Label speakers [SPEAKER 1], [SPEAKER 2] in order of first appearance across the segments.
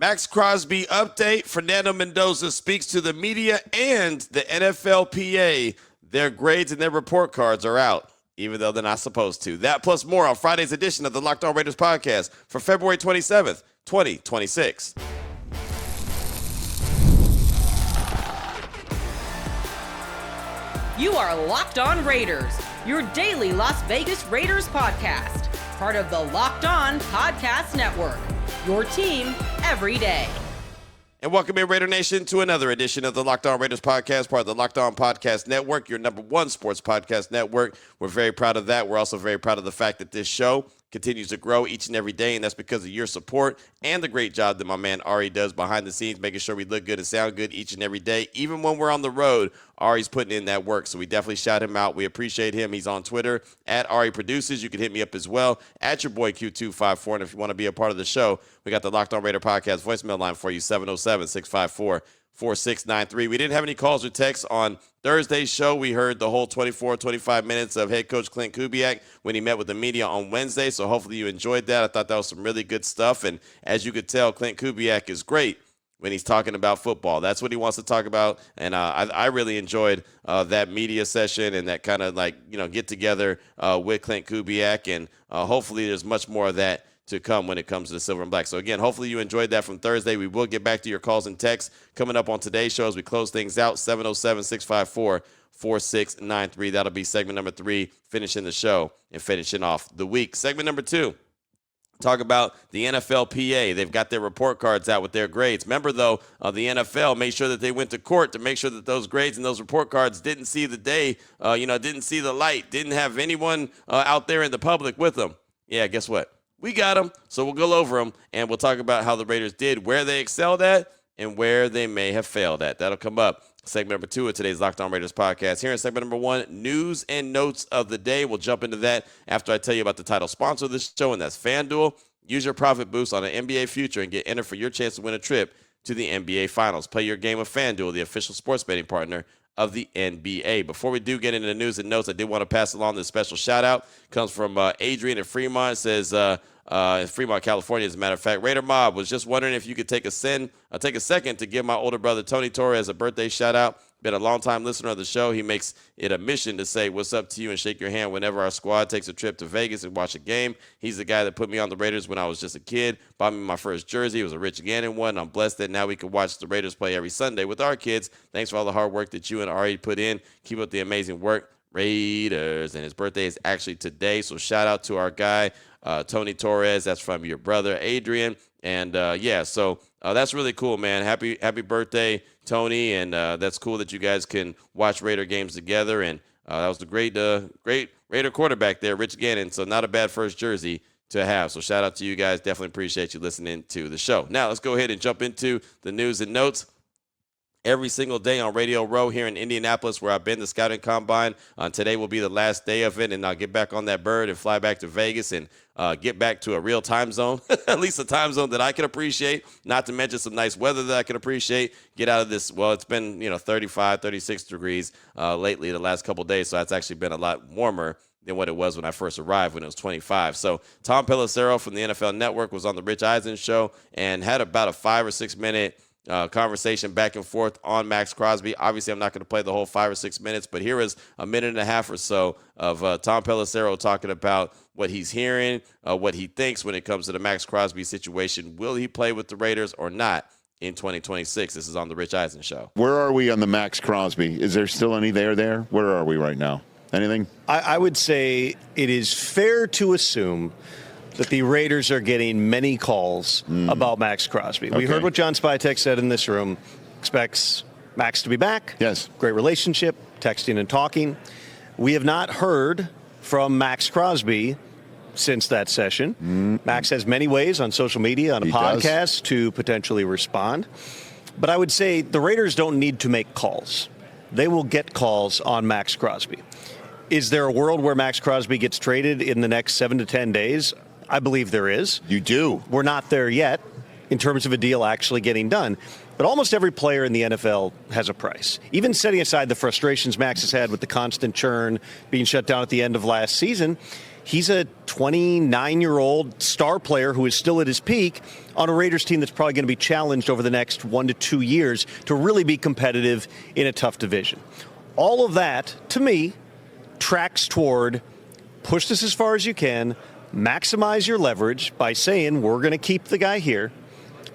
[SPEAKER 1] Maxx Crosby update. Fernando Mendoza speaks to the media and the NFLPA. Their grades and their report cards are out, even though they're not supposed to. That plus more on Friday's edition of the Locked On Raiders podcast for February 27th, 2026.
[SPEAKER 2] You are Locked On Raiders, your daily Las Vegas Raiders podcast. Part of the Locked On Podcast Network, your team every day.
[SPEAKER 1] And welcome in, Raider Nation, to another edition of the Locked On Raiders podcast, part of the Locked On Podcast Network, your number one sports podcast network. We're very proud of that. We're also very proud of the fact that this show continues to grow each and every day, and that's because of your support and the great job that my man Ari does behind the scenes, making sure we look good and sound good each and every day. Even when we're on the road, Ari's putting in that work, so we definitely shout him out. We appreciate him. He's on Twitter, at Ari Produces. You can hit me up as well, at your boy Q254, and if you want to be a part of the show, we got the Locked On Raider podcast voicemail line for you, 707-654-4693. We didn't have any calls or texts on Thursday's show. We heard the whole 25 minutes of head coach Clint Kubiak when he met with the media on Wednesday, so hopefully you enjoyed that. I thought that was some really good stuff, and as you could tell, Clint Kubiak is great when he's talking about football. That's what he wants to talk about, and I really enjoyed that media session and that kind of get together with Clint Kubiak, and hopefully there's much more of that to come when it comes to the silver and black. So again, hopefully you enjoyed that from Thursday. We will get back to your calls and texts coming up on today's show as we close things out, 707-654-4693. That'll be segment number 3, finishing the show and finishing off the week. Segment number 2, talk about the NFLPA. They've got their report cards out with their grades. Remember, though, the NFL made sure that they went to court to make sure that those grades and those report cards didn't see the day, didn't see the light, didn't have anyone out there in the public with them. Yeah, guess what? We got them, so we'll go over them, and we'll talk about how the Raiders did, where they excelled at, and where they may have failed at. That'll come up. Segment number 2 of today's Locked On Raiders podcast. Here in segment number 1, news and notes of the day. We'll jump into that after I tell you about the title sponsor of this show, and that's FanDuel. Use your profit boost on an NBA future and get entered for your chance to win a trip to the NBA Finals. Play your game with FanDuel, the official sports betting partner of the NBA. Before we do get into the news and notes, I did want to pass along this special shout-out. Comes from Adrian in Fremont. It says, in Fremont, California, as a matter of fact, Raider Mob was just wondering if you could take a second to give my older brother Tony Torres a birthday shout-out. Been a long-time listener of the show. He makes it a mission to say what's up to you and shake your hand whenever our squad takes a trip to Vegas and watch a game. He's the guy that put me on the Raiders when I was just a kid, bought me my first jersey. It was a Rich Gannon one. I'm blessed that now we can watch the Raiders play every Sunday with our kids. Thanks for all the hard work that you and Ari put in. Keep up the amazing work, Raiders. And his birthday is actually today, so shout out to our guy, Tony Torres. That's from your brother, Adrian. And, so that's really cool, man. Happy birthday, Tony. And that's cool that you guys can watch Raider games together. And that was the great Raider quarterback there, Rich Gannon. So not a bad first jersey to have. So shout out to you guys. Definitely appreciate you listening to the show. Now let's go ahead and jump into the news and notes. Every single day on Radio Row here in Indianapolis, where I've been, the scouting combine. Today will be the last day of it, and I'll get back on that bird and fly back to Vegas and get back to a real time zone, at least a time zone that I can appreciate, not to mention some nice weather that I can appreciate. Get out of this. Well, it's been 35, 36 degrees lately the last couple of days, so that's actually been a lot warmer than what it was when I first arrived when it was 25. So Tom Pelissero from the NFL Network was on the Rich Eisen show and had about a 5 or 6 minute conversation back and forth on Maxx Crosby. Obviously, I'm not going to play the whole 5 or 6 minutes, but here is a minute and a half or so of Tom Pelissero talking about what he's hearing, what he thinks when it comes to the Maxx Crosby situation. Will he play with the Raiders or not in 2026? This is on the Rich Eisen show.
[SPEAKER 3] Where are we on the Maxx Crosby? Is there still any there? Where are we right now? Anything?
[SPEAKER 4] I would say it is fair to assume that the Raiders are getting many calls about Maxx Crosby.
[SPEAKER 3] Okay.
[SPEAKER 4] We heard what John Spytek said in this room. Expects Max to be back.
[SPEAKER 3] Yes.
[SPEAKER 4] Great relationship, texting and talking. We have not heard from Maxx Crosby since that session. Max has many ways on social media, on a podcast, to potentially respond. But I would say the Raiders don't need to make calls. They will get calls on Maxx Crosby. Is there a world where Maxx Crosby gets traded in the next 7 to 10 days? I believe there is.
[SPEAKER 3] You do.
[SPEAKER 4] We're not there yet in terms of a deal actually getting done. But almost every player in the NFL has a price. Even setting aside the frustrations Max has had with the constant churn, being shut down at the end of last season, He's a 29-year-old star player who is still at his peak on a Raiders team that's probably going to be challenged over the next 1 to 2 years to really be competitive in a tough division. All of that, to me, tracks toward push this as far as you can, maximize your leverage by saying we're going to keep the guy here,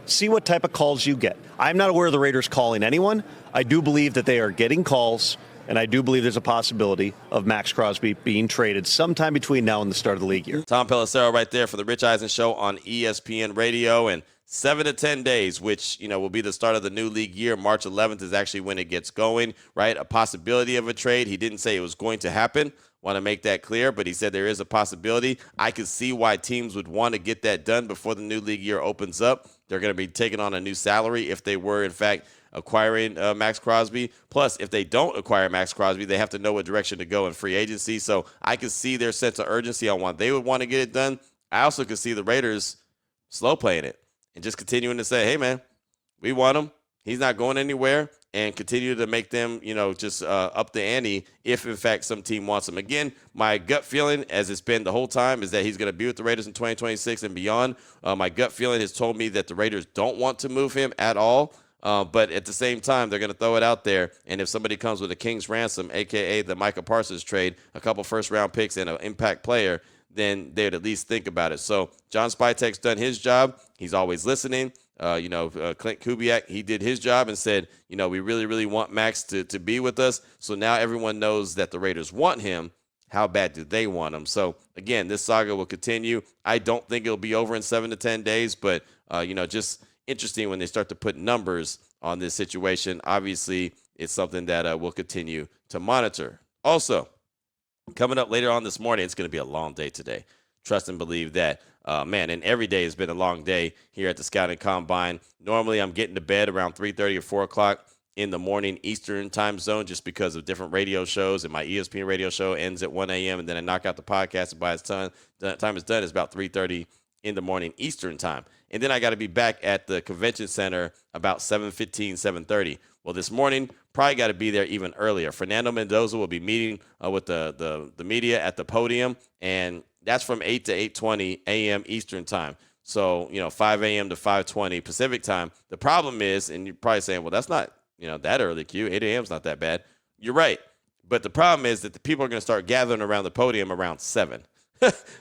[SPEAKER 4] see what type of calls you get. I'm not aware of the Raiders calling anyone. I do believe that they are getting calls, and I do believe there's a possibility of Maxx Crosby being traded sometime between now and the start of the league year.
[SPEAKER 1] Tom Pelissero right there for the Rich Eisen Show on ESPN Radio. And 7 to 10 days, which, will be the start of the new league year. March 11th is actually when it gets going, right? A possibility of a trade. He didn't say it was going to happen. Want to make that clear, but he said there is a possibility. I could see why teams would want to get that done before the new league year opens up. They're going to be taking on a new salary if they were, in fact, acquiring Maxx Crosby. Plus, if they don't acquire Maxx Crosby, they have to know what direction to go in free agency. So I could see their sense of urgency on why they would want to get it done. I also could see the Raiders slow playing it and just continuing to say, hey, man, we want him. He's not going anywhere, and continue to make them, just up the ante if, in fact, some team wants him. Again, my gut feeling, as it's been the whole time, is that he's going to be with the Raiders in 2026 and beyond. My gut feeling has told me that the Raiders don't want to move him at all. But at the same time, they're going to throw it out there. And if somebody comes with a king's ransom, a.k.a. the Micah Parsons trade, a couple first-round picks and an impact player, then they would at least think about it. So John Spytek's done his job. He's always listening. Clint Kubiak, he did his job and said, we really, really want Maxx to be with us. So now everyone knows that the Raiders want him. How bad do they want him? So, again, this saga will continue. I don't think it'll be over in 7 to 10 days, but, just interesting when they start to put numbers on this situation. Obviously, it's something that we'll continue to monitor. Also, coming up later on this morning, it's going to be a long day today. Trust and believe that. And every day has been a long day here at the Scouting Combine. Normally, I'm getting to bed around 3:30 or 4 o'clock in the morning Eastern time zone just because of different radio shows, and my ESPN radio show ends at 1 a.m., and then I knock out the podcast, and by the time it's done, it's about 3:30 in the morning Eastern time. And then I got to be back at the convention center about 7:15, 7:30. Well, this morning, probably got to be there even earlier. Fernando Mendoza will be meeting with the media at the podium, and that's from 8 to 8:20 a.m. Eastern time. So, 5 a.m. to 5:20 Pacific time. The problem is, and you're probably saying, well, that's not, that early, Q. 8 a.m. is not that bad. You're right. But the problem is that the people are going to start gathering around the podium around 7.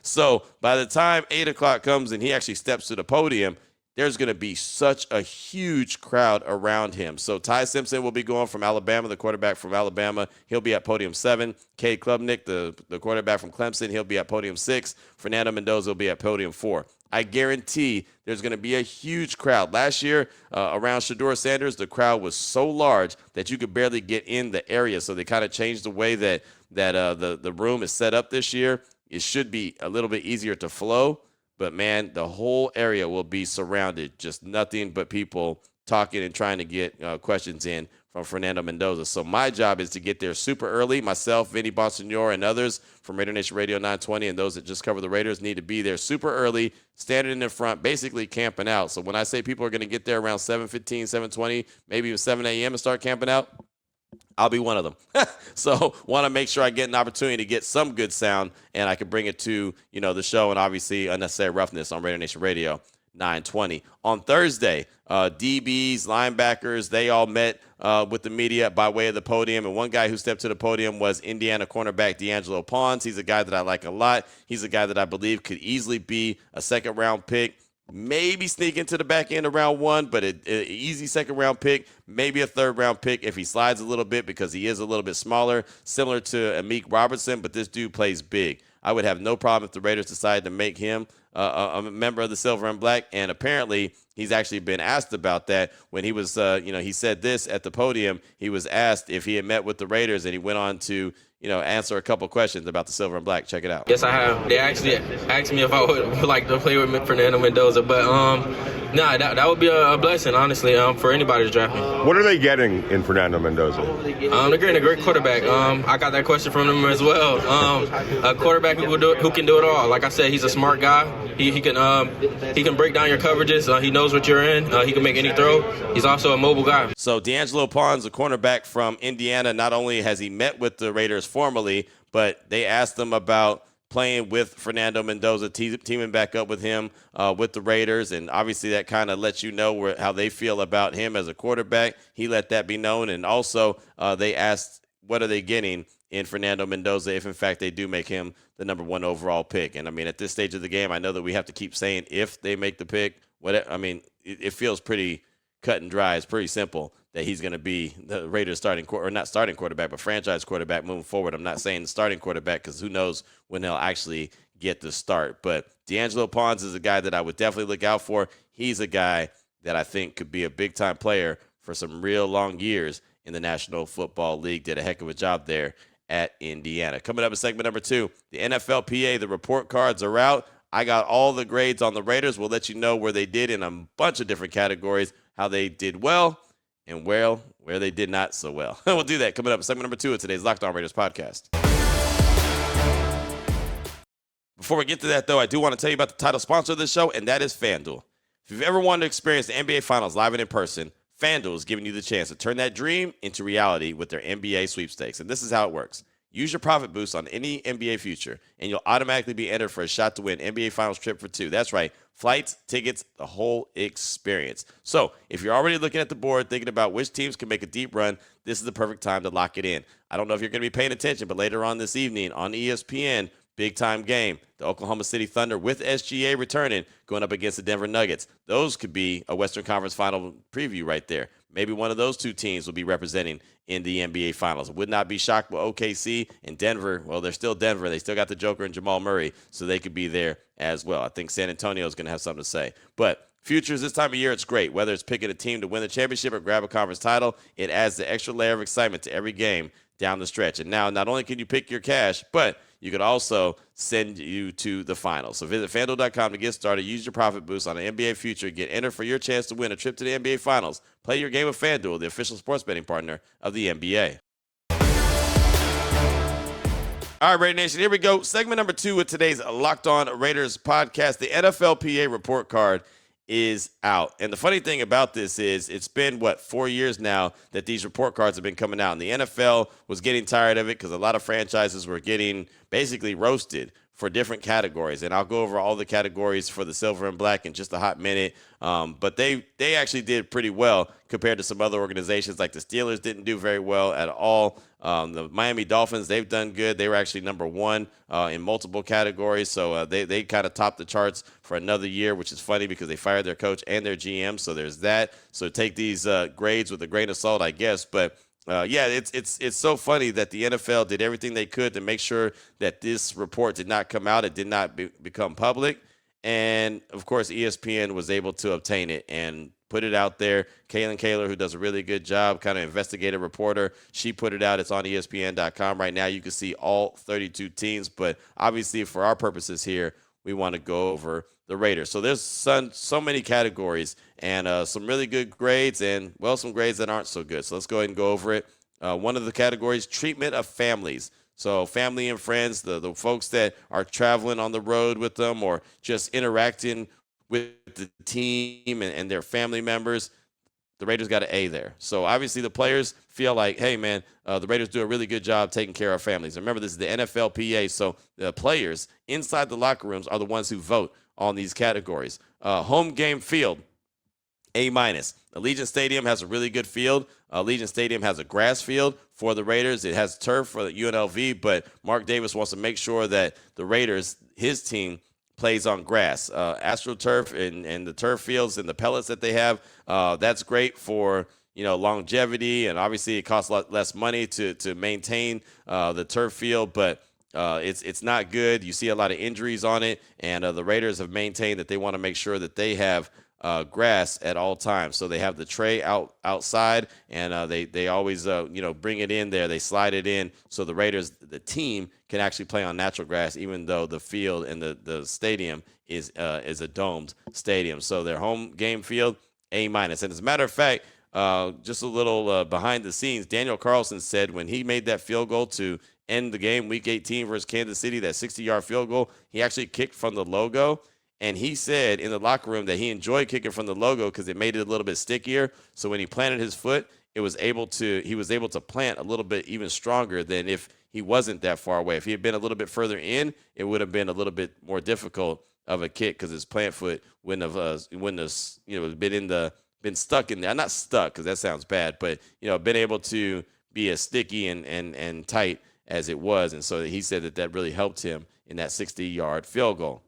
[SPEAKER 1] So by the time 8 o'clock comes and he actually steps to the podium, there's going to be such a huge crowd around him. So Ty Simpson will be going from Alabama, the quarterback from Alabama. He'll be at podium 7. Cade Klubnik, the quarterback from Clemson, he'll be at podium 6. Fernando Mendoza will be at podium 4. I guarantee there's going to be a huge crowd. Last year, around Shedeur Sanders, the crowd was so large that you could barely get in the area. So they kind of changed the way that the room is set up this year. It should be a little bit easier to flow. But, man, the whole area will be surrounded. Just nothing but people talking and trying to get questions in from Fernando Mendoza. So my job is to get there super early. Myself, Vinny Bonsignor, and others from Raider Nation Radio 920 and those that just cover the Raiders need to be there super early, standing in the front, basically camping out. So when I say people are going to get there around 7:15, 7:20, maybe even 7 a.m. and start camping out, I'll be one of them. So want to make sure I get an opportunity to get some good sound and I can bring it to, the show and obviously Unnecessary Roughness on Raider Nation Radio 920. On Thursday, DBs, linebackers, they all met with the media by way of the podium. And one guy who stepped to the podium was Indiana cornerback D'Angelo Pons. He's a guy that I like a lot. He's a guy that I believe could easily be a second-round pick. Maybe sneak into the back end of round 1, but an easy second-round pick, maybe a third-round pick if he slides a little bit because he is a little bit smaller, similar to Amik Robertson, but this dude plays big. I would have no problem if the Raiders decided to make him a member of the Silver and Black, and apparently he's actually been asked about that when he was, he said this at the podium. He was asked if he had met with the Raiders, and he went on to answer a couple questions about the Silver and Black. Check it out.
[SPEAKER 5] Yes, I have. They actually asked me if I would like to play with Fernando Mendoza, but that would be a blessing, honestly, for anybody to draft me.
[SPEAKER 6] What are they getting in Fernando Mendoza?
[SPEAKER 5] They're getting a great quarterback. I got that question from them as well. A quarterback who can do it all. Like I said, he's a smart guy. He can break down your coverages. He knows what you're in. He can make any throw. He's also a mobile guy.
[SPEAKER 1] So D'Angelo Pons, a cornerback from Indiana, not only has he met with the Raiders formally, but they asked him about playing with Fernando Mendoza, teaming back up with him with the Raiders. And obviously that kind of lets you know how they feel about him as a quarterback. He let that be known. And also they asked, what are they getting in Fernando Mendoza if, in fact, they do make him the number 1 overall pick? And, I mean, at this stage of the game, I know that we have to keep saying if they make the pick. It feels pretty cut and dry. It's pretty simple that he's going to be the Raiders not starting quarterback, but franchise quarterback moving forward. I'm not saying starting quarterback because who knows when they'll actually get the start. But D'Angelo Pons is a guy that I would definitely look out for. He's a guy that I think could be a big-time player for some real long years in the National Football League. Did a heck of a job there at Indiana. Coming up in segment number 2, the NFLPA, the report cards are out. I got all the grades on the Raiders. We'll let you know where they did in a bunch of different categories, how they did well, and where they did not so well. We'll do that coming up in segment number 2 of today's Locked On Raiders podcast. Before we get to that, though, I do want to tell you about the title sponsor of this show, and that is FanDuel. If you've ever wanted to experience the NBA Finals live and in person, FanDuel is giving you the chance to turn that dream into reality with their NBA sweepstakes. And this is how it works. Use your profit boost on any NBA future, and you'll automatically be entered for a shot to win NBA Finals trip for 2. That's right. Flights, tickets, the whole experience. So if you're already looking at the board, thinking about which teams can make a deep run, this is the perfect time to lock it in. I don't know if you're going to be paying attention, but later on this evening on ESPN, big-time game, the Oklahoma City Thunder with SGA returning, going up against the Denver Nuggets. Those could be a Western Conference Final preview right there. Maybe one of those two teams will be representing in the NBA Finals. Would not be shocked with OKC and Denver. Well, they're still Denver. They still got the Joker and Jamal Murray, so they could be there as well. I think San Antonio is going to have something to say. But futures this time of year, it's great. Whether it's picking a team to win the championship or grab a conference title, it adds the extra layer of excitement to every game down the stretch. And now, not only can you pick your cash, but you could also send you to the finals. So visit FanDuel.com to get started. Use your profit boost on an NBA future. Get entered for your chance to win a trip to the NBA Finals. Play your game with FanDuel, the official sports betting partner of the NBA. All right, Raider Nation, here we go. Segment number 2 of today's Locked On Raiders podcast. The NFLPA report card is out. And the funny thing about this is it's been, 4 years now that these report cards have been coming out. And the NFL was getting tired of it because a lot of franchises were getting basically roasted for different categories. And I'll go over all the categories for the silver and black in just a hot minute. But they actually did pretty well compared to some other organizations. Like the Steelers didn't do very well at all. The Miami Dolphins, they've done good. They were actually number 1 in multiple categories. So they kind of topped the charts for another year, which is funny because they fired their coach and their GM. So there's that. So take these grades with a grain of salt, I guess. But it's so funny that the NFL did everything they could to make sure that this report did not come out. It did not become public. And, of course, ESPN was able to obtain it and put it out there. Kaylin Kaler, who does a really good job, kind of investigative reporter, she put it out. It's on ESPN.com right now. You can see all 32 teams. But, obviously, for our purposes here, we want to go over the Raiders. So there's so many categories and some really good grades and, some grades that aren't so good. So let's go ahead and go over it. One of the categories, treatment of families. So family and friends, the folks that are traveling on the road with them or just interacting with the team and their family members, the Raiders got an A there. So obviously the players feel like, hey, man, the Raiders do a really good job taking care of families. Remember, this is the NFLPA, so the players inside the locker rooms are the ones who vote on these categories. Home game field, A-. Allegiant Stadium has a really good field. Allegiant Stadium has a grass field for the Raiders. It has turf for the UNLV, but Mark Davis wants to make sure that the Raiders, his team, plays on grass. AstroTurf and the turf fields and the pellets that they have, that's great for longevity, and obviously it costs a lot less money to maintain the turf field, but it's not good. You see a lot of injuries on it, and the Raiders have maintained that they want to make sure that they have grass at all times. So they have the tray outside, and they always bring it in there. They slide it in so the Raiders, the team, can actually play on natural grass, even though the field and the stadium is a domed stadium. So their home game field, A-. And as a matter of fact, just a little behind the scenes, Daniel Carlson said when he made that field goal to end the game, Week 18 versus Kansas City, that 60-yard field goal, he actually kicked from the logo. And he said in the locker room that he enjoyed kicking from the logo because it made it a little bit stickier. So when he planted his foot, he was able to plant a little bit even stronger than if he wasn't that far away. If he had been a little bit further in, it would have been a little bit more difficult of a kick because his plant foot wouldn't have been stuck in there. Not stuck because that sounds bad, but been able to be as sticky and tight as it was. And so he said that really helped him in that 60-yard field goal.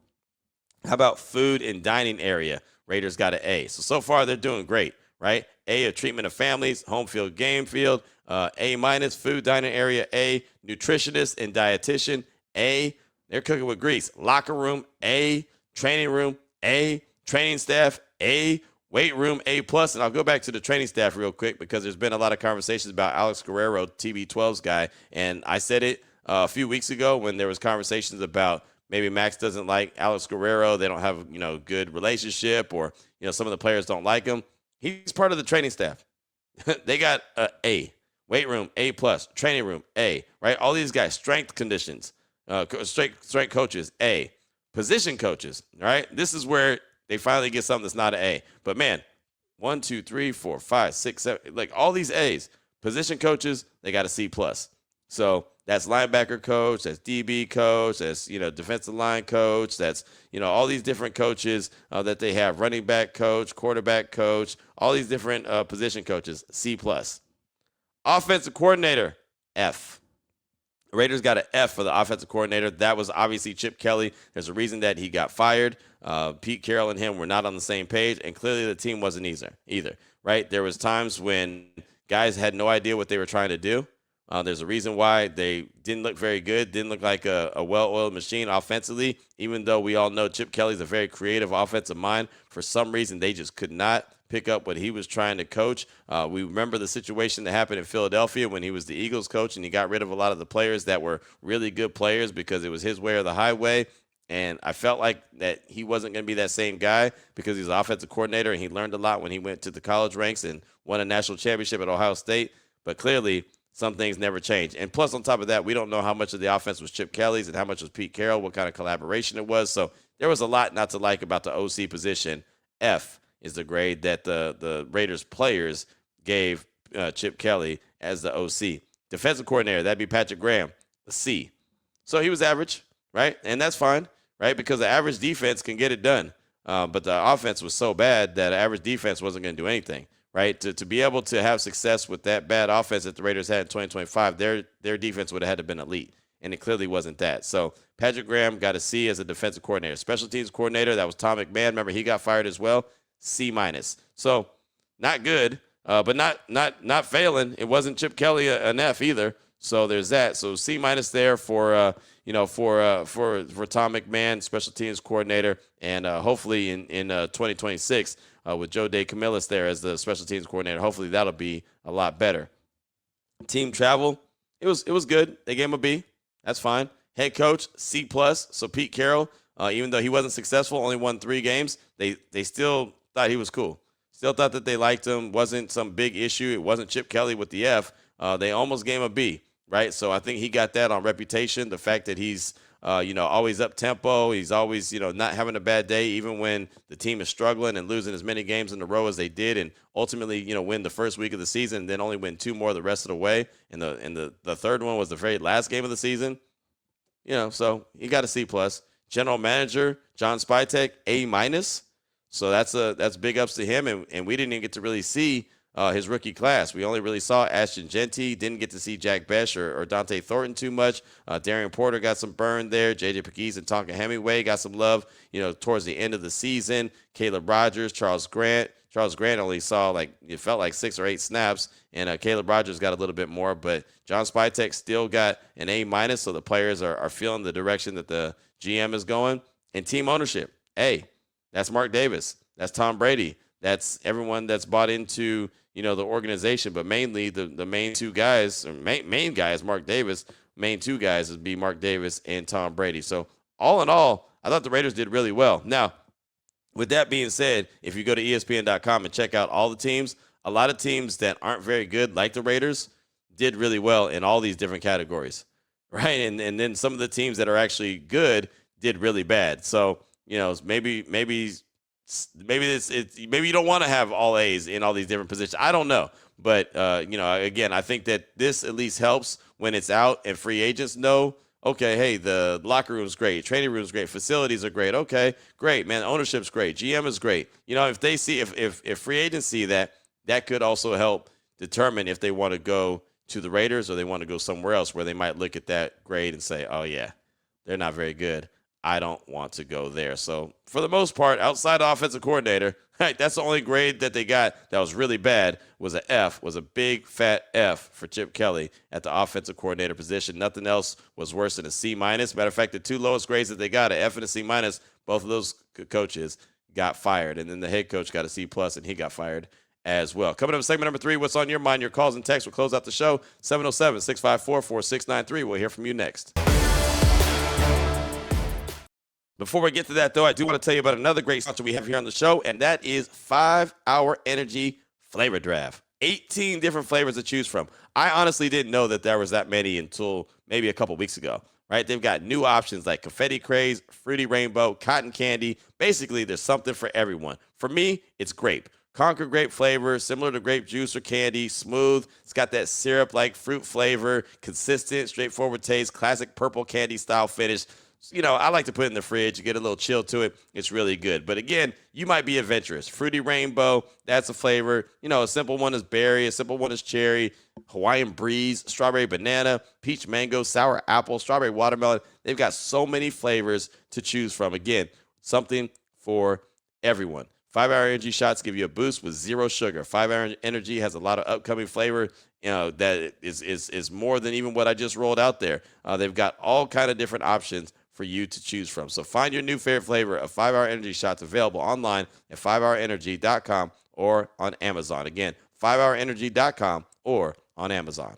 [SPEAKER 1] How about food and dining area? Raiders got an A. So far they're doing great, right? A, a treatment of families, home field, game field. A minus, food, dining area. A, nutritionist and dietitian. A, they're cooking with grease. Locker room. A, training room. A, training staff. A, weight room. A plus. And I'll go back to the training staff real quick because there's been a lot of conversations about Alex Guerrero, TB12's guy. And I said it a few weeks ago when there was conversations about maybe Max doesn't like Alex Guerrero. They don't have, good relationship, or, some of the players don't like him. He's part of the training staff. They got A, weight room, A plus, training room, A, right? All these guys, strength conditions, strength coaches, A, position coaches, right? This is where they finally get something that's not an A. But man, 1, 2, 3, 4, 5, 6, 7, like all these A's, position coaches, they got a C plus. So that's linebacker coach, that's DB coach, that's, defensive line coach, that's, all these different coaches that they have, running back coach, quarterback coach, all these different position coaches, C plus. Offensive coordinator, F. Raiders got an F for the offensive coordinator. That was obviously Chip Kelly. There's a reason that he got fired. Pete Carroll and him were not on the same page, and clearly the team wasn't either, right? There was times when guys had no idea what they were trying to do. There's a reason why they didn't look very good, didn't look like a well-oiled machine offensively, even though we all know Chip Kelly's a very creative offensive mind. For some reason, they just could not pick up what he was trying to coach. We remember the situation that happened in Philadelphia when he was the Eagles coach and he got rid of a lot of the players that were really good players because it was his way or the highway. And I felt like that he wasn't going to be that same guy because he's an offensive coordinator and he learned a lot when he went to the college ranks and won a national championship at Ohio State. But clearly, some things never change. And plus, on top of that, we don't know how much of the offense was Chip Kelly's and how much was Pete Carroll, what kind of collaboration it was. So there was a lot not to like about the OC position. F is the grade that the Raiders players gave Chip Kelly as the OC. Defensive coordinator, that'd be Patrick Graham, a C. So he was average, right? And that's fine, right? Because the average defense can get it done. But the offense was so bad that the average defense wasn't going to do anything. Right, to be able to have success with that bad offense that the Raiders had in 2025, their defense would have had to have been elite, and it clearly wasn't that. So Patrick Graham got a C as a defensive coordinator. Special teams coordinator, that was Tom McMahon. Remember, he got fired as well. C minus. So not good, but not failing. It wasn't Chip Kelly an F either. So there's that. So C minus there for Tom McMahon, special teams coordinator, and hopefully in 2026. With Joe DeCamillis there as the special teams coordinator. Hopefully that'll be a lot better. Team travel, it was good. They gave him a B. That's fine. Head coach, C+. So Pete Carroll, even though he wasn't successful, only won 3 games, they still thought he was cool. Still thought that they liked him. Wasn't some big issue. It wasn't Chip Kelly with the F. They almost gave him a B, right? So I think he got that on reputation, the fact that he's always up tempo. He's always, not having a bad day, even when the team is struggling and losing as many games in a row as they did, and ultimately, win the first week of the season, and then only win 2 more the rest of the way. And the third one was the very last game of the season. So he got a C+. General manager John Spytek, A minus. So that's big ups to him, and we didn't even get to really see his rookie class. We only really saw Ashton Genty, didn't get to see Jack Besh or Dante Thornton too much. Darian Porter got some burn there. J.J. Pegues and Tonka Hemingway got some love, towards the end of the season. Caleb Rogers, Charles Grant. Charles Grant only saw, it felt like 6 or 8 snaps, and Caleb Rogers got a little bit more. But John Spytek still got an A minus, so the players are feeling the direction that the GM is going. And team ownership, A. That's Mark Davis. That's Tom Brady. That's everyone that's bought into the organization, but mainly the main 2 guys, or main guy is Mark Davis. Main 2 guys would be Mark Davis and Tom Brady. So all in all, I thought the Raiders did really well. Now, with that being said, if you go to ESPN.com and check out all the teams, a lot of teams that aren't very good, like the Raiders, did really well in all these different categories, right? And then some of the teams that are actually good did really bad. So maybe you don't want to have all A's in all these different positions. I don't know. But, again, I think that this at least helps when it's out and free agents know, okay, hey, the locker room's great, training room's great, facilities are great. Okay, great, man. Ownership's great. GM is great. If they see, if free agents see that could also help determine if they want to go to the Raiders or they want to go somewhere else where they might look at that grade and say, oh, yeah, they're not very good. I don't want to go there. So for the most part, outside offensive coordinator, that's the only grade that they got that was really bad was an F, was a big fat F for Chip Kelly at the offensive coordinator position. Nothing else was worse than a C-. Matter of fact, the two lowest grades that they got, an F and a C-, both of those coaches got fired. And then the head coach got a C+, and he got fired as well. Coming up in segment number 3, what's on your mind? Your calls and texts will close out the show. 707-654-4693. We'll hear from you next. Before we get to that, though, I do want to tell you about another great sponsor we have here on the show, and that is 5-Hour Energy Flavor Draft. 18 different flavors to choose from. I honestly didn't know that there was that many until maybe a couple weeks ago, right? They've got new options like Confetti Craze, Fruity Rainbow, Cotton Candy. Basically, there's something for everyone. For me, it's grape. Concord grape flavor, similar to grape juice or candy, smooth. It's got that syrup-like fruit flavor, consistent, straightforward taste, classic purple candy style finish. I like to put it in the fridge. You get a little chill to it. It's really good. But again, you might be adventurous. Fruity Rainbow, that's a flavor. A simple one is berry. A simple one is cherry. Hawaiian Breeze, strawberry banana, peach mango, sour apple, strawberry watermelon. They've got so many flavors to choose from. Again, something for everyone. 5-Hour Energy shots give you a boost with zero sugar. 5-Hour Energy has a lot of upcoming flavor, that is more than even what I just rolled out there. They've got all kind of different options for you to choose from. So find your new favorite flavor of 5-Hour Energy shots available online at 5hourenergy.com or on Amazon. Again, 5hourenergy.com or on Amazon.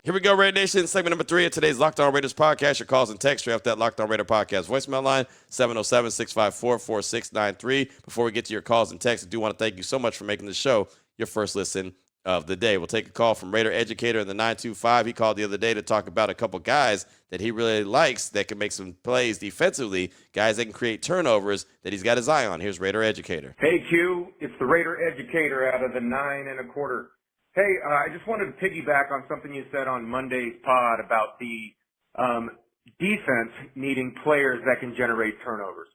[SPEAKER 1] Here we go, Raider Nation. Segment number 3 of today's Locked On Raiders podcast. Your calls and texts off that Locked On Raider podcast voicemail line, 707-654-4693. Before we get to your calls and texts, I do want to thank you so much for making the show your first listen of the day. We'll take a call from Raider Educator in the 925. He called the other day to talk about a couple guys that he really likes that can make some plays defensively, guys that can create turnovers that he's got his eye on. Here's Raider Educator.
[SPEAKER 7] Hey, Q. It's the Raider Educator out of the 9 1/4. Hey, I just wanted to piggyback on something you said on Monday's pod about the defense needing players that can generate turnovers.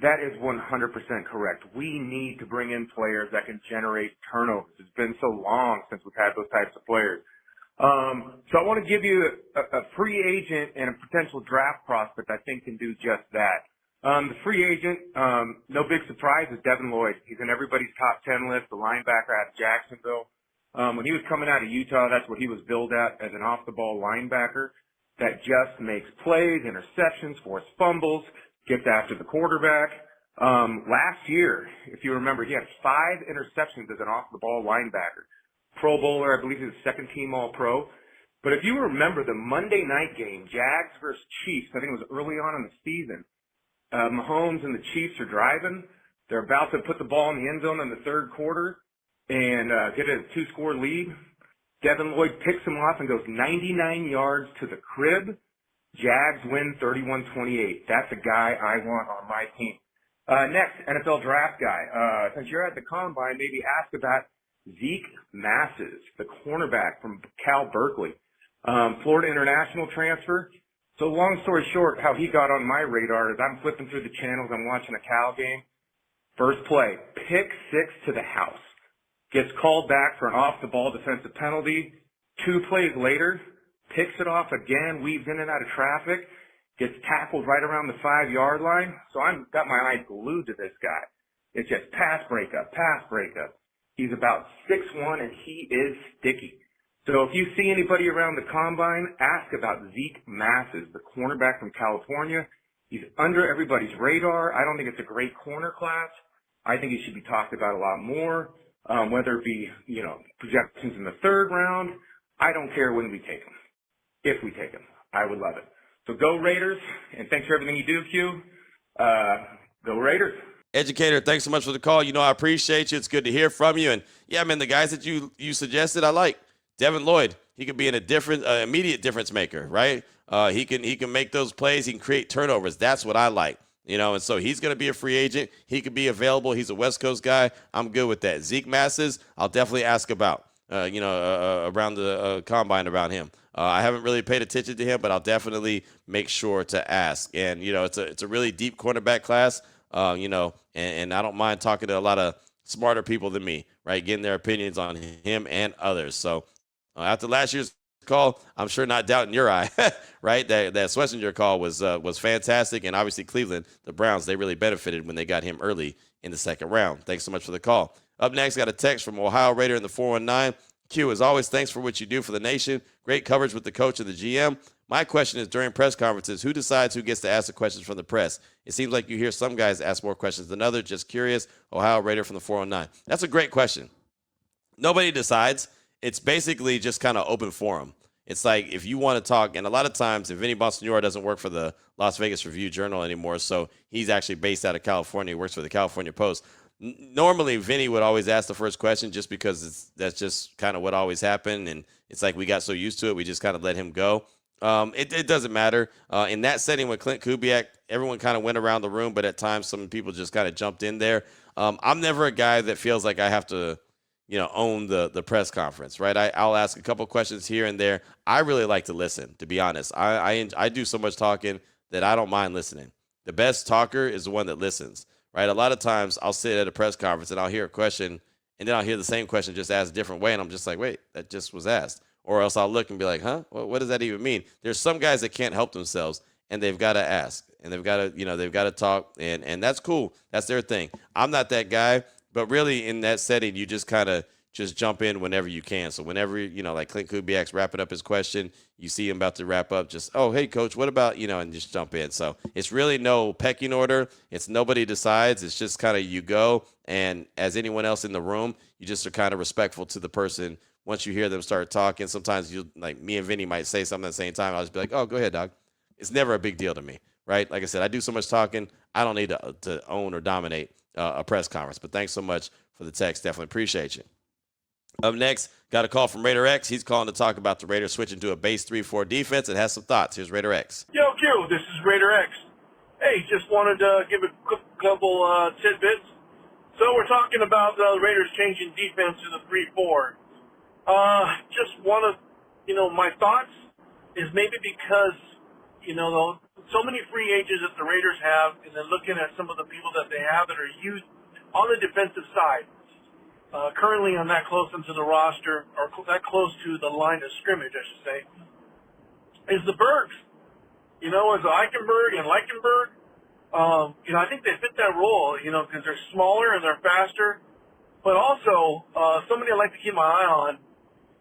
[SPEAKER 7] That is 100% correct. We need to bring in players that can generate turnovers. It's been so long since we've had those types of players. So I want to give you a free agent and a potential draft prospect I think can do just that. The free agent, no big surprise, is Devin Lloyd. He's in everybody's top 10 list, the linebacker out of Jacksonville. When he was coming out of Utah, that's what he was billed at, as an off-the-ball linebacker that just makes plays, interceptions, forced fumbles, gets after the quarterback. Last year, if you remember, he had 5 interceptions as an off-the-ball linebacker. Pro Bowler, I believe he was second-team All-Pro. But if you remember the Monday night game, Jags versus Chiefs, I think it was early on in the season, Mahomes and the Chiefs are driving. They're about to put the ball in the end zone in the third quarter and get a 2-score lead. Devin Lloyd picks him off and goes 99 yards to the crib. Jags win 31-28. That's a guy I want on my team. Next, NFL draft guy. Since you're at the Combine, maybe ask about Zeke Masses, the cornerback from Cal Berkeley. Florida international transfer. So long story short, how he got on my radar is I'm flipping through the channels. I'm watching a Cal game. First play, pick 6 to the house. Gets called back for an off-the-ball defensive penalty. 2 plays later, picks it off again, weaves in and out of traffic, gets tackled right around the 5-yard line. So I've got my eyes glued to this guy. It's just pass breakup, pass breakup. He's about 6'1", and he is sticky. So if you see anybody around the Combine, ask about Zeke Masses, the cornerback from California. He's under everybody's radar. I don't think it's a great corner class. I think he should be talked about a lot more, whether it be, projections in the 3rd round. I don't care when we take him. If we take him, I would love it. So go Raiders, and thanks for everything you do, Q. Go Raiders.
[SPEAKER 1] Educator, thanks so much for the call. I appreciate you. It's good to hear from you. And, yeah, man, the guys that you suggested, I like. Devin Lloyd, he could be an immediate difference maker, right? He can make those plays. He can create turnovers. That's what I like. And so he's going to be a free agent. He could be available. He's a West Coast guy. I'm good with that. Zeke Masses, I'll definitely ask about, around the combine around him. I haven't really paid attention to him, but I'll definitely make sure to ask. And, it's a really deep cornerback class, and I don't mind talking to a lot of smarter people than me, right, getting their opinions on him and others. So after last year's call, I'm sure not doubting your eye, right? That Schlesinger call was fantastic, and obviously Cleveland, the Browns, they really benefited when they got him early in the second round. Thanks so much for the call. Up next, got a text from Ohio Raider in the 419. Q, as always, thanks for what you do for the nation. Great coverage with the coach and the GM. My question is, during press conferences, who decides who gets to ask the questions from the press? It seems like you hear some guys ask more questions than others. Just curious. Ohio Raider from the 409. That's a great question. Nobody decides. It's basically just kind of open forum. It's like if you want to talk, and a lot of times, if Vinny Bonsignore doesn't work for the Las Vegas Review-Journal anymore, so he's actually based out of California, works for the California Post. Normally, Vinny would always ask the first question just because that's just kind of what always happened, and it's like we got so used to it, we just kind of let him go. It doesn't matter. In that setting with Clint Kubiak, everyone kind of went around the room, but at times some people just kind of jumped in there. I'm never a guy that feels like I have to own the press conference, right? I'll ask a couple questions here and there. I really like to listen, to be honest. I do so much talking that I don't mind listening. The best talker is the one that listens, right? A lot of times I'll sit at a press conference and I'll hear a question and then I'll hear the same question just asked a different way. And I'm just like, wait, that just was asked. Or else I'll look and be like, huh? What does that even mean? There's some guys that can't help themselves and they've got to ask and they've got to talk and that's cool. That's their thing. I'm not that guy. But really, in that setting, you just kind of just jump in whenever you can. So whenever, like Clint Kubiak's wrapping up his question, you see him about to wrap up, just, oh, hey, coach, what about, and just jump in. So it's really no pecking order. It's nobody decides. It's just kind of you go. And as anyone else in the room, you just are kind of respectful to the person. Once you hear them start talking, sometimes you, like me and Vinny might say something at the same time. I'll just be like, oh, go ahead, dog. It's never a big deal to me, right? Like I said, I do so much talking. I don't need to own or dominate a press conference. But thanks so much for the text. Definitely appreciate you. Up next, got a call from Raider X. He's calling to talk about the Raiders switching to a base 3-4 defense and has some thoughts. Here's Raider X.
[SPEAKER 8] Yo, Q, this is Raider X. Hey, just wanted to give a couple tidbits. So we're talking about the Raiders changing defense to the 3-4. Just want to, my thoughts is maybe because, so many free agents that the Raiders have, and then looking at some of the people that they have that are used on the defensive side, currently on that close into the roster, or that close to the line of scrimmage, I should say, is the Bergs. Is Eichenberg and Leichenberg. I think they fit that role, because they're smaller and they're faster. But also, somebody I like to keep my eye on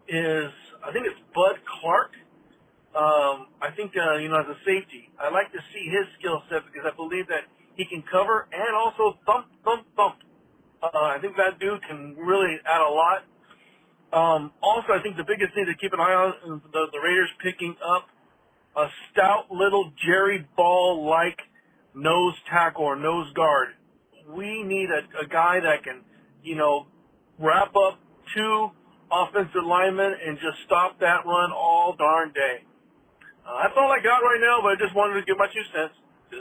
[SPEAKER 8] is, I think it's Bud Clark. I think, as a safety, I like to see his skill set because I believe that he can cover and also thump. I think that dude can really add a lot. Also, I think the biggest thing to keep an eye on is the Raiders picking up a stout little Jerry Ball-like nose tackle or nose guard. We need a guy that can, wrap up two offensive linemen and just stop that run all darn day. That's all I got right now, but I just wanted to give my 2 cents. This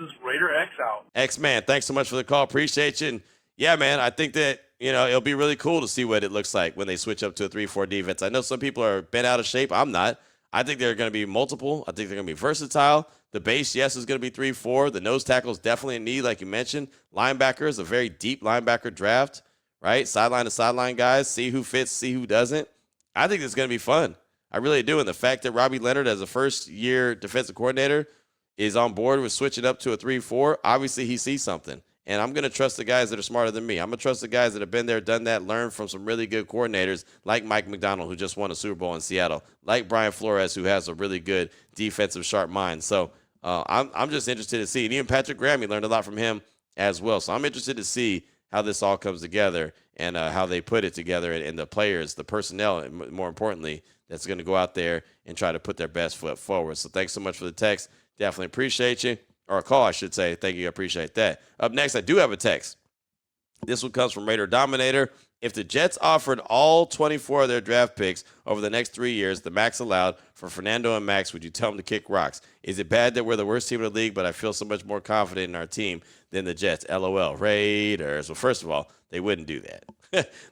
[SPEAKER 8] is Raider X out.
[SPEAKER 1] X-Man, thanks so much for the call. Appreciate you. And yeah, man, I think that, it'll be really cool to see what it looks like when they switch up to a 3-4 defense. I know some people are bent out of shape. I'm not. I think they're going to be multiple. I think they're going to be versatile. The base, yes, is going to be 3-4. The nose tackle is definitely a need, like you mentioned. Linebackers, a very deep linebacker draft, right? Sideline to sideline guys, see who fits, see who doesn't. I think it's going to be fun. I really do. And the fact that Robbie Leonard, as a first-year defensive coordinator, is on board with switching up to a 3-4, obviously he sees something. And I'm going to trust the guys that are smarter than me. I'm going to trust the guys that have been there, done that, learned from some really good coordinators like Mike McDonald, who just won a Super Bowl in Seattle, like Brian Flores, who has a really good defensive sharp mind. So I'm just interested to see. And even Patrick Graham, learned a lot from him as well. So I'm interested to see how this all comes together and how they put it together and the players, the personnel, and more importantly, that's going to go out there and try to put their best foot forward. So thanks so much for the text. Definitely appreciate you. Or a call, I should say. Thank you. I appreciate that. Up next, I do have a text This one comes from Raider Dominator. If the Jets offered all 24 of their draft picks over the next 3 years, the max allowed for Fernando and Maxx, would you tell them to kick rocks? Is it bad that we're the worst team in the league, but I feel so much more confident in our team than the Jets? LOL. Raiders. Well, first of all, they wouldn't do that.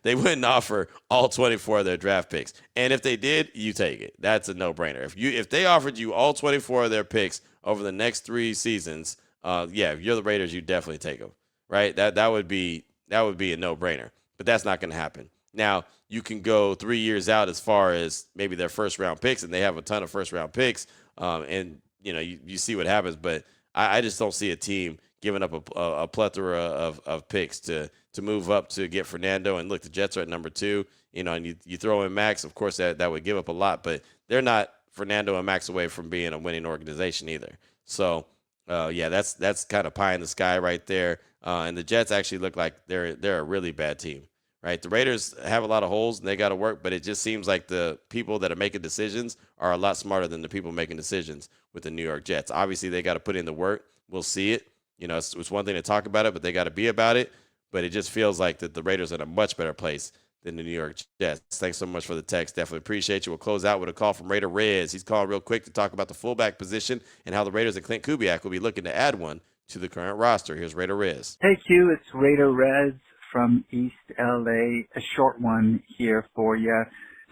[SPEAKER 1] They wouldn't offer all 24 of their draft picks. And if they did, you take it. That's a no-brainer. If they offered you all 24 of their picks over the next 3 seasons, if you're the Raiders, you definitely take them, right? That would be a no-brainer. But that's not going to happen. Now, you can go 3 years out as far as maybe their first-round picks, and they have a ton of first-round picks, and you see what happens. But I just don't see a team giving up a plethora of picks to move up to get Fernando. And look, the Jets are at number 2, and you throw in Maxx. Of course, that would give up a lot, but they're not Fernando and Maxx away from being a winning organization either. So, that's kind of pie in the sky right there. And the Jets actually look like they're a really bad team, right? The Raiders have a lot of holes and they got to work, but it just seems like the people that are making decisions are a lot smarter than the people making decisions with the New York Jets. Obviously, they got to put in the work. We'll see it. It's one thing to talk about it, but they got to be about it. But it just feels like that the Raiders are in a much better place than the New York Jets. Thanks so much for the text. Definitely appreciate you. We'll close out with a call from Raider Rez. He's calling real quick to talk about the fullback position and how the Raiders and Clint Kubiak will be looking to add one to the current roster. Here's Raider Rez.
[SPEAKER 9] Hey, Q, it's Raider Rez from East LA. A short one here for you.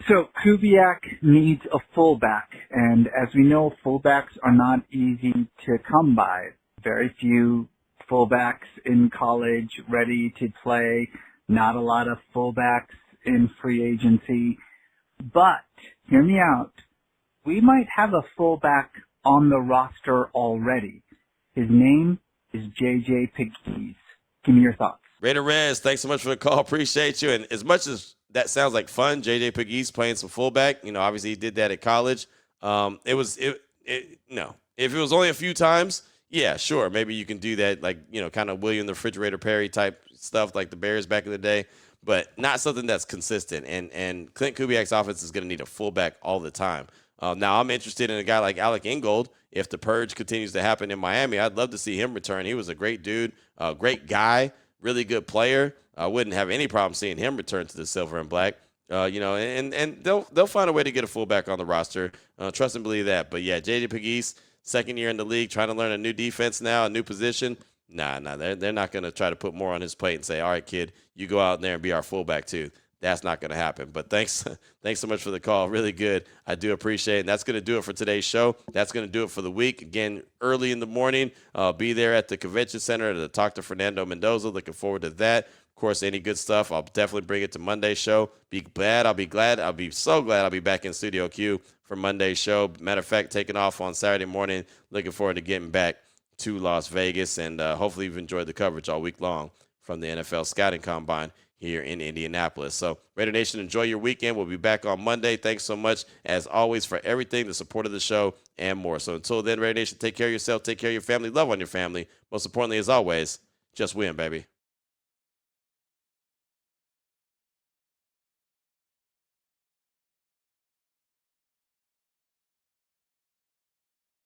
[SPEAKER 9] So Kubiak needs a fullback, and as we know, fullbacks are not easy to come by. Very few fullbacks in college ready to play, not a lot of fullbacks in free agency. But, hear me out, we might have a fullback on the roster already. His name is J.J. Pegues. Give me your thoughts.
[SPEAKER 1] Raider Rez, thanks so much for the call. Appreciate you. And as much as that sounds like fun, J.J. Pegues playing some fullback, obviously he did that at college. No. If it was only a few times, yeah, sure. Maybe you can do that, like, kind of William the Refrigerator Perry type stuff like the Bears back in the day, but not something that's consistent. And Clint Kubiak's offense is going to need a fullback all the time. Now, I'm interested in a guy like Alec Ingold. If the purge continues to happen in Miami, I'd love to see him return. He was a great dude, a great guy, really good player. I wouldn't have any problem seeing him return to the silver and black. And they'll find a way to get a fullback on the roster. Trust and believe that. But, yeah, J.J. Pegues, second year in the league, trying to learn a new defense now, a new position. Nah, they're not going to try to put more on his plate and say, all right, kid, you go out there and be our fullback too. That's not going to happen. But thanks so much for the call. Really good. I do appreciate it. And that's going to do it for today's show. That's going to do it for the week. Again, early in the morning, be there at the convention center to talk to Fernando Mendoza. Looking forward to that. Of course, any good stuff, I'll definitely bring it to Monday's show. I'll be so glad I'll be back in Studio Q for Monday's show. Matter of fact, taking off on Saturday morning. Looking forward to getting back to Las Vegas. And hopefully you've enjoyed the coverage all week long from the NFL Scouting Combine here in Indianapolis. So, Raider Nation, enjoy your weekend. We'll be back on Monday. Thanks so much, as always, for everything, the support of the show, and more. So until then, Raider Nation, take care of yourself, take care of your family, love on your family. Most importantly, as always, just win, baby.